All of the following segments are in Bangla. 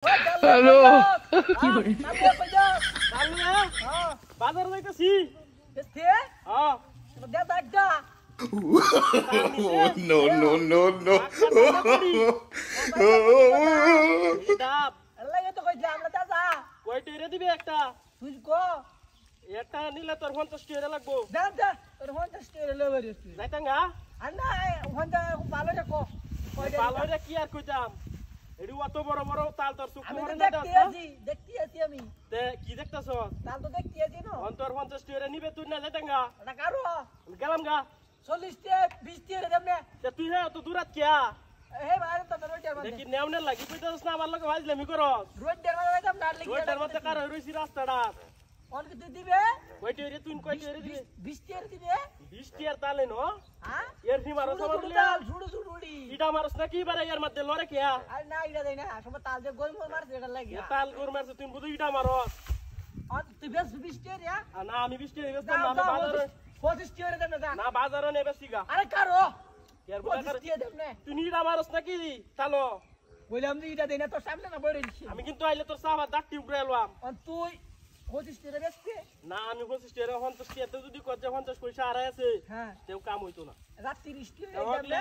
হ্যালো বাজার যাইতেছি no no no no কয়টা দিবে একটা একটা নিলে তোর 50 টাকা লাগবো যাইতাঙ্গা ভালো কি আর কইতাম এডি অত বড় বড় তাল তোর চোখ মরে না দেখতে আমি তে কি দেখতাছ তাল তো দেখতে আছি না অন্তর 50 টাকা নিবে তুই না যাইতাঙ্গা এটা কারো গেলাম গা 40 টাকা 20 টাকা দেবনে তে তুই হে তো দূরাত কিয়া হে ভাই তো রোডের মধ্যে দেখি নেওনে লাগি কইতাছ না আমার লগে ভাজলামি করস রোডের মধ্যে যাইতাম না লাগি রোডের মধ্যে কার হইছি রাস্তাটা অনেক তুই দিবে কয়টা রে তুই কয়টা রে দিবে 20 টাকা দিবে 20 টাকা তালে নো হ্যাঁ এর নি মারো সবার বলে ছুড়ু ছুড়ুড়ি ইটা মারস না কি বারে এর মধ্যে লরে কিয়া আর না এটা দেই না সব তাল যে গোল মোল মারছে এটা লাগি এ তাল গোর মারছ তুই বুঝি ইটা মারস আর তুই বেশ 20 টাকা রে না আমি 20 টাকা বেচতাম না আমি বাজারে 25 টাকা দেবনে যা না বাজারে নে বেশিগা আরে কারো এর বলে 25 টাকা দেবনে তুই ইটা মারস না কি তালো বললাম যে এটা দেই না তোর সামনে না বইরে দিছি আমি কিন্তু আইলে তোর সাবা দাঁতি উপরে এলাম আর তুই 25 টাকা বেচতে না আমি 25 টাকা 50 টাকা যদি কত 50 পয়সা আড়াই আছে হ্যাঁ তেও কাম হইতো না রাত 30 টাকা হগলে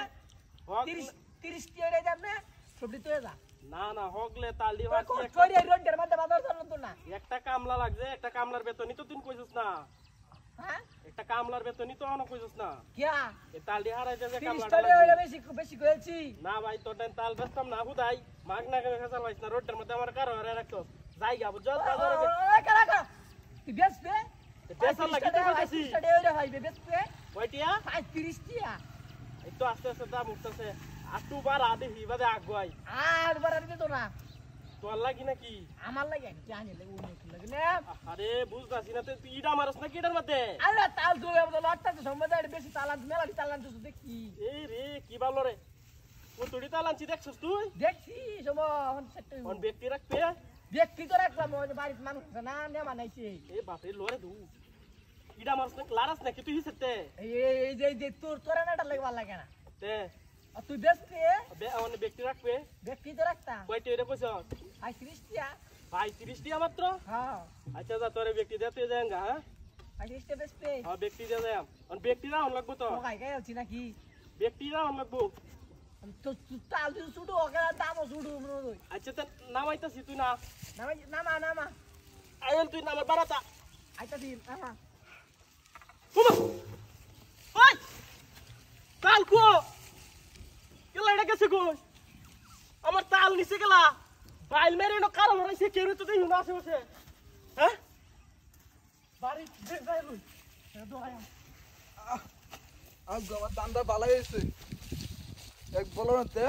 দেবনে 30 টাকা দেবনে সবজি তো যা না না হগলে তালি হচ্ছে কই রোডের মধ্যে বাজার চলতো না একটা কামলা লাগছে একটা কামলার বেতনই তো তুই কইছস না হ্যাঁ একটা কামলার বেতনই তো অন কইছস না কিয়া এ তালি হারাই দে যে 30 কামলাটা টাকা হইলে বেশি কইছি না ভাই তোর টাইম তাল বেচতাম না হুদাই মাগ না কেন খাসাল ভাইস না রোডের মধ্যে আমার কারো হরে রাখছস যাই গা বুঝছ বাজারে কাকা তুই বেচবে বেচার লাগি তো কইছি 30 টাকা হইলে ভাই বেচবে কয়টিয়া 35 টাকা এই তো আস্তে আস্তে দাম উঠতেছে আটু বার আদে হিবাদে আগুয়াই আর বাড়ার দিত না তোর লাগি নাকি আমার লাগে জানি লাগে উনি লাগে না আরে বুঝতাছি না তুই ইডা মারস না কিডার মধ্যে আরে তাল দুবে বলে লটটা তো সম্বন্ধে বেশি তালান মেলাডি তালান তো দেখি এই রে কি ভালো রে ও তুই তালানছি দেখছস তুই দেখছি সব সেক্টর কোন ব্যক্তি রাখবে ব্যক্তি তো রাখলাম ওই বাড়ির মানুষ না নে বানাইছে এই বাপরে লরে দু ইডা মারস না লারাস না কি তুই হিসেতে এই যে তোর নাটা লাগবা লাগে না তে আর তুই বেচতে অন্য ব্যক্তি রাখবে ব্যক্তি তো রাখতা কয়টা এটা কইছস 35 টাকা ভাই 30 টাকা মাত্র হ্যাঁ আচ্ছা যা তোরে ব্যক্তি দে তুই যাঙ্গা হ্যাঁ 35 টাকা বেচতে হ্যাঁ ব্যক্তি দে যাম অন ব্যক্তি না অন লাগবো তো ও গাই গাই আছি নাকি ব্যক্তি না অন লাগবো তো তাল দিন শুডু ওকে দামও শুডু মনে আচ্ছা তে নামাইতাছি তুই না নামা আইল তুই নামার বারাতা আইতা দিন নামা হুমা ওই তাল কো কেলা এটা গেছে কই আমার তাল নিচে গেলা বাইল মেরে ন কারণ হইছে কেউ তো দেই না আসে হ্যাঁ বাড়ি যাই রই দোয়া আজ আমার দান্দা ভালো হয়েছে এক বলতে